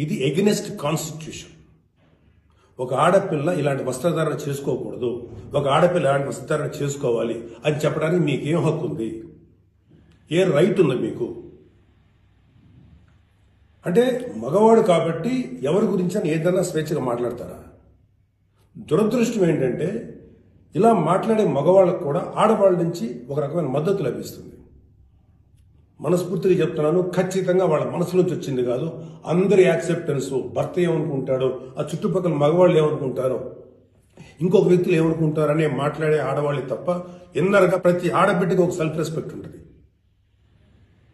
ఇది against constitution. ఒక ఆడపిల్ల ఇలాంటి వస్త్రధారణ చేసుకోకూడదు, ఒక ఆడపిల్ల ఇలాంటి వస్త్రధారణ చేసుకోవాలి అని చెప్పడానికి మీకేం హక్కు ఉంది? ఏ రైట్ ఉంది మీకు? అంటే మగవాడు కాబట్టి ఎవరి గురించి అని ఏదైనా స్వేచ్ఛగా మాట్లాడతారా? దురదృష్టం ఏంటంటే ఇలా మాట్లాడే మగవాళ్ళకు కూడా ఆడవాళ్ళ నుంచి ఒక రకమైన మద్దతు లభిస్తుంది. మనస్ఫూర్తిగా చెప్తున్నాను, ఖచ్చితంగా వాళ్ళ మనసు నుంచి వచ్చింది కాదు. అందరి యాక్సెప్టెన్స్, భర్త ఏమనుకుంటాడో, ఆ చుట్టుపక్కల మగవాళ్ళు ఏమనుకుంటారో, ఇంకొక వ్యక్తులు ఏమనుకుంటారో అనే మాట్లాడే ఆడవాళ్ళే తప్ప ఇన్నర్గా ప్రతి ఆడబిడ్డకి ఒక సెల్ఫ్ రెస్పెక్ట్ ఉంటుంది.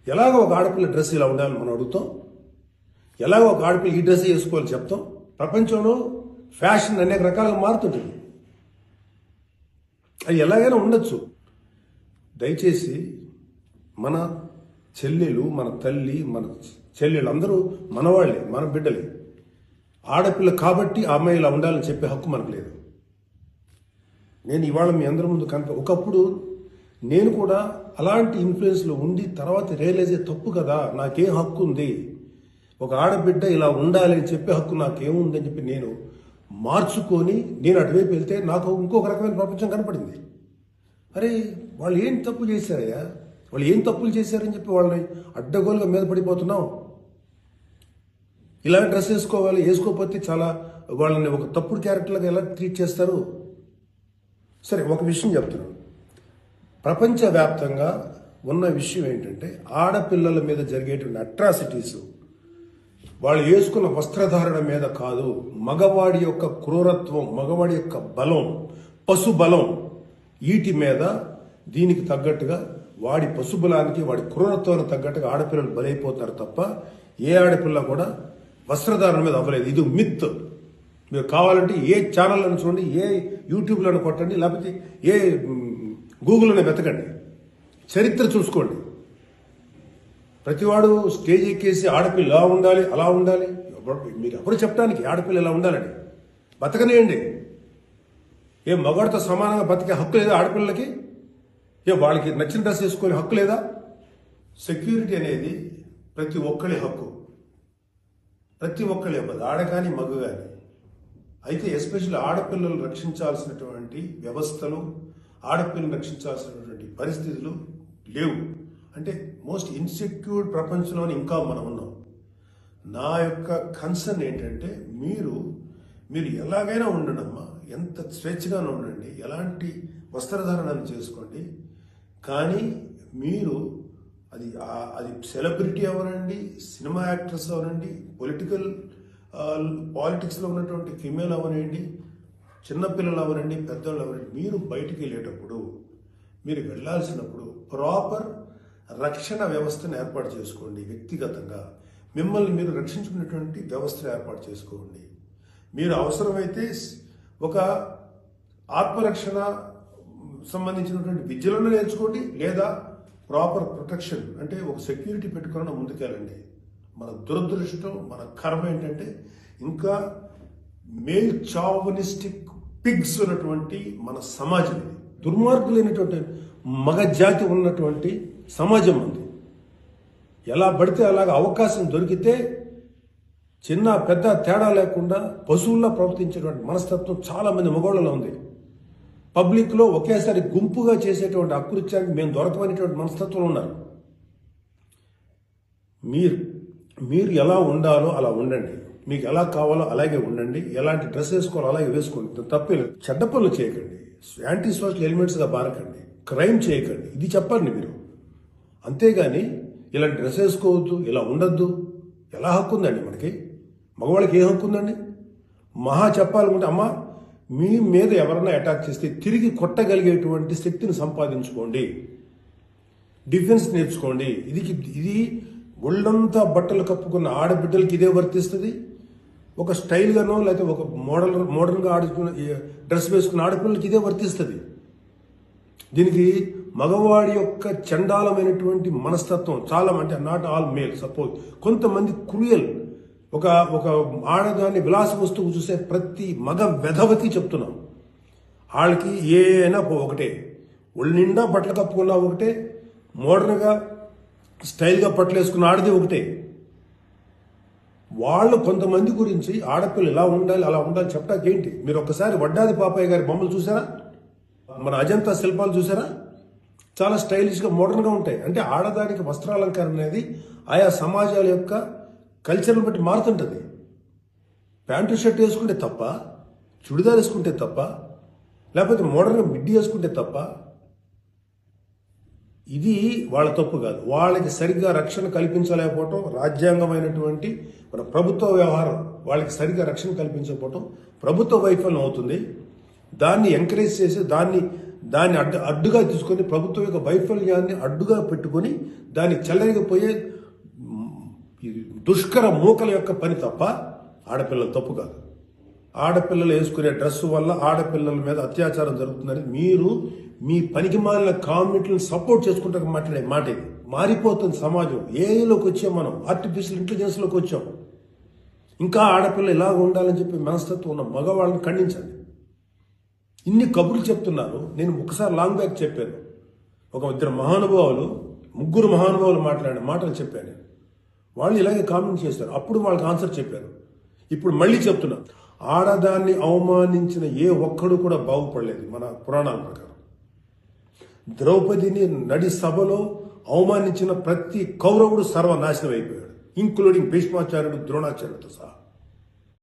ఎలాగో ఒక ఆడపిల్ల డ్రెస్ ఇలా ఉండాలని మనం అడుగుతాం, ఎలాగో ఒక ఆడపిల్ల ఈ డ్రెస్ వేసుకోవాలి చెప్తాం. ప్రపంచంలో ఫ్యాషన్ అనేక రకాలుగా మారుతుంటుంది, అది ఎలాగైనా ఉండొచ్చు. దయచేసి మన చెల్లెలు, మన తల్లి, మన చెల్లెలు అందరూ మనవాళ్లే, మన బిడ్డలే. ఆడపిల్ల కాబట్టి ఆ అమ్మాయి ఇలా ఉండాలని చెప్పే హక్కు మనకు లేదు. నేను ఇవాళ మీ అందరి ముందు ఒకప్పుడు నేను కూడా అలాంటి ఇన్ఫ్లుయెన్స్లో ఉండి తర్వాత రియలైజ్ అయ్యే తప్పు కదా, నాకేం హక్కు ఉంది, ఒక ఆడబిడ్డ ఇలా ఉండాలి అని చెప్పే హక్కు నాకేముంది అని చెప్పి నేను మార్చుకొని నేను అటువైపు వెళ్తే నాకు ఇంకొక రకమైన ప్రపంచం కనపడింది. అరే వాళ్ళు ఏం తప్పు చేశారయ్యా, వాళ్ళు ఏం తప్పులు చేశారని చెప్పి వాళ్ళని అడ్డగోలుగా మీద పడిపోతున్నాం. ఇలా డ్రెస్ వేసుకోవాలి, వేసుకోకపోతే చాలా వాళ్ళని ఒక తప్పుడు క్యారెక్టర్లుగా ఎలా ట్రీట్ చేస్తారు? సరే, ఒక విషయం చెప్తున్నాను. ప్రపంచవ్యాప్తంగా ఉన్న విషయం ఏంటంటే ఆడపిల్లల మీద జరిగేటువంటి అట్రాసిటీస్ వాళ్ళు వేసుకున్న వస్త్రధారణ మీద కాదు, మగవాడి యొక్క క్రూరత్వం, మగవాడి యొక్క బలం, పశు బలం, వీటి మీద దీనికి తగ్గట్టుగా వాడి పశుబలానికి, వాడి క్రూరత్వానికి తగ్గట్టుగా ఆడపిల్లలు బలైపోతారు తప్ప ఏ ఆడపిల్ల కూడా వస్త్రధారణ మీద అవ్వలేదు. ఇది మిత్. మీరు కావాలంటే ఏ ఛానల్లను చూడండి, ఏ యూట్యూబ్లను కొట్టండి, లేకపోతే ఏ గూగుల్లోనే వెతకండి, చరిత్ర చూసుకోండి. ప్రతివాడు స్టేజ్ ఎక్కేసి ఆడపిల్ల ఇలా ఉండాలి, అలా ఉండాలి, మీకు ఎవరు చెప్పడానికి ఆడపిల్ల ఇలా ఉండాలని? బతకనేయండి. ఏ మగవాడితో సమానంగా బతికే హక్కు లేదా ఆడపిల్లలకి? ఏ వాళ్ళకి నచ్చిన డ్రెస్ వేసుకునే హక్కు లేదా? సెక్యూరిటీ అనేది ప్రతి ఒక్కరి హక్కు, ప్రతి ఒక్కరి అవ్వదు, ఆడ కానీ మగ కానీ. అయితే ఎస్పెషల్లీ ఆడపిల్లలు రక్షించాల్సినటువంటి వ్యవస్థలు, ఆడపిల్లలు రక్షించాల్సినటువంటి పరిస్థితులు లేవు. అంటే మోస్ట్ ఇన్సెక్యూర్డ్ ప్రపంచంలోనే ఇంకా మనం ఉన్నాం. నా యొక్క కన్సర్న్ ఏంటంటే మీరు ఎలాగైనా ఉండండమ్మా, ఎంత స్వేచ్ఛగానే ఉండండి, ఎలాంటి వస్త్రధారణను చేసుకోండి. కానీ మీరు అది సెలబ్రిటీ అవనండి, సినిమా యాక్ట్రెస్ అవనండి, పాలిటిక్స్లో ఉన్నటువంటి ఫిమేల్ అవనండి, చిన్నపిల్లలు అవనండి, పెద్దవాళ్ళు అవనండి, మీరు బయటికి వెళ్ళేటప్పుడు, మీరు వెళ్ళాల్సినప్పుడు ప్రాపర్ రక్షణ వ్యవస్థను ఏర్పాటు చేసుకోండి. వ్యక్తిగతంగా మిమ్మల్ని మీరు రక్షించుకునేటువంటి వ్యవస్థను ఏర్పాటు చేసుకోండి. మీరు అవసరమైతే ఒక ఆత్మరక్షణ సంబంధించినటువంటి విద్యలను నేర్చుకోండి, లేదా ప్రాపర్ ప్రొటెక్షన్ అంటే ఒక సెక్యూరిటీ పెట్టుకుని ముందుకెళ్ళండి. మన దురదృష్టం, మన కర్మ ఏంటంటే ఇంకా మేల్ చావనిస్టిక్ పిగ్స్ ఉన్నటువంటి మన సమాజం, దుర్మార్గులైనటువంటి మగ జాతి ఉన్నటువంటి సమాజం ఉంది. ఎలా పడితే అలాగ అవకాశం దొరికితే చిన్న పెద్ద తేడా లేకుండా పశువుల్లో ప్రవర్తించేటువంటి మనస్తత్వం చాలా మంది మగవాళ్ళలో ఉంది. పబ్లిక్లో ఒకేసారి గుంపుగా చేసేటువంటి అకృత్యానికి మేము దొరకమనేటువంటి మనస్తత్వంలో ఉన్నారు. మీరు ఎలా ఉండాలో అలా ఉండండి, మీకు ఎలా కావాలో అలాగే ఉండండి, ఎలాంటి డ్రెస్ వేసుకోవాలో అలాగే వేసుకోండి, తప్పలేదు. చెడ్డ పనులు చేయకండి, యాంటీ సోషల్ ఎలిమెంట్స్గా బారకండి, క్రైమ్ చేయకండి, ఇది చెప్పండి మీరు. అంతేగాని ఇలాంటి డ్రెస్ వేసుకోవద్దు, ఇలా ఉండొద్దు, ఎలా హక్కు ఉందండి మనకి? మగవాళ్ళకి ఏ హక్కు ఉందండి? మహా చెప్పాలనుకుంటే అమ్మ మీ మీద ఎవరన్నా అటాక్ చేస్తే తిరిగి కొట్టగలిగేటువంటి శక్తిని సంపాదించుకోండి, డిఫెన్స్ నేర్చుకోండి. ఇది ఒళ్ళంతా బట్టలు కప్పుకున్న ఆడబిడ్డలకి ఇదే వర్తిస్తుంది. ఒక స్టైల్గానో లేకపోతే ఒక మోడర్న్గా ఆడుకున్న డ్రెస్ వేసుకున్న ఆడపిల్లలకి ఇదే వర్తిస్తుంది. దీనికి మగవాడి యొక్క చండాలమైనటువంటి మనస్తత్వం చాలా, అంటే నాట్ ఆల్ మేల్, సపోజ్ కొంతమంది క్రూయల్, ఒక ఆడదాన్ని విలాస వస్తువు చూసే ప్రతి మగ వెధవకి చెప్తున్నాం, వాళ్ళకి ఏనా ఒకటే, ఒళ్ళు నిండా బట్టలు కప్పుకున్నా ఒకటే, మోడర్న్గా స్టైల్గా బట్టలు వేసుకున్న ఆడది ఒకటే. వాళ్ళు కొంతమంది గురించి ఆడపిల్ల ఇలా ఉండాలి అలా ఉండాలి చెప్పడానికి ఏంటి? మీరు ఒక్కసారి వడ్డాది పాపయ్య గారి బొమ్మలు చూసారా? మన అజంతా శిల్పాలు చూసారా? చాలా స్టైలిష్గా మోడర్న్గా ఉంటాయి. అంటే ఆడదానికి వస్త్రాలంకరణ అనేది ఆయా సమాజాల యొక్క కల్చర్ని బట్టి మారుతుంటుంది. ప్యాంటు షర్ట్ వేసుకుంటే తప్ప, చుడిదార్ వేసుకుంటే తప్ప, లేకపోతే మోడర్న్గా మిడ్డీ వేసుకుంటే తప్ప, ఇది వాళ్ళ తప్పు కాదు. వాళ్ళకి సరిగ్గా రక్షణ కల్పించలేకపోవటం, రాజ్యాంగమైనటువంటి మన ప్రభుత్వ వ్యవహారం వాళ్ళకి సరిగ్గా రక్షణ కల్పించకపోవటం ప్రభుత్వ వైఫల్యం అవుతుంది. దాన్ని ఎంకరేజ్ చేసి దాన్ని అడ్డుగా తీసుకొని ప్రభుత్వం యొక్క వైఫల్యాన్ని అడ్డుగా పెట్టుకొని దాన్ని చెల్లరిగిపోయే దుష్కర మూకల యొక్క పని తప్ప ఆడపిల్లల తప్పు కాదు. ఆడపిల్లలు వేసుకునే డ్రెస్సు వల్ల ఆడపిల్లల మీద అత్యాచారం జరుగుతుందని మీరు మీ పనికిమాలిన కామెంట్లను సపోర్ట్ చేసుకుంటారు మాట్లాడే మాట ఇది. మారిపోతుంది సమాజం. ఏఐలోకి వచ్చాం మనం, ఆర్టిఫిషియల్ ఇంటెలిజెన్స్లోకి వచ్చాం. ఇంకా ఆడపిల్ల ఇలాగ ఉండాలని చెప్పి మనస్తత్వం ఉన్న మగవాళ్ళని ఖండించండి. ఇన్ని కబుర్లు చెప్తున్నారు. నేను ఒకసారి లాంగ్ బ్యాక్ చెప్పాను. ముగ్గురు మహానుభావులు మాట్లాడిన మాటలు చెప్పాను. వాళ్ళు ఇలాగే కామెంట్ చేశారు. అప్పుడు వాళ్ళకి ఆన్సర్ చెప్పారు. ఇప్పుడు మళ్ళీ చెప్తున్నా, ఆడదాన్ని అవమానించిన ఏ ఒక్కడు కూడా బాగుపడలేదు మన పురాణాల ప్రకారం. ద్రౌపదిని నడి సభలో అవమానించిన ప్రతి కౌరవుడు సర్వనాశనం అయిపోయాడు, ఇంక్లూడింగ్ భీష్మాచార్యుడు, ద్రోణాచార్యుడితో సహా.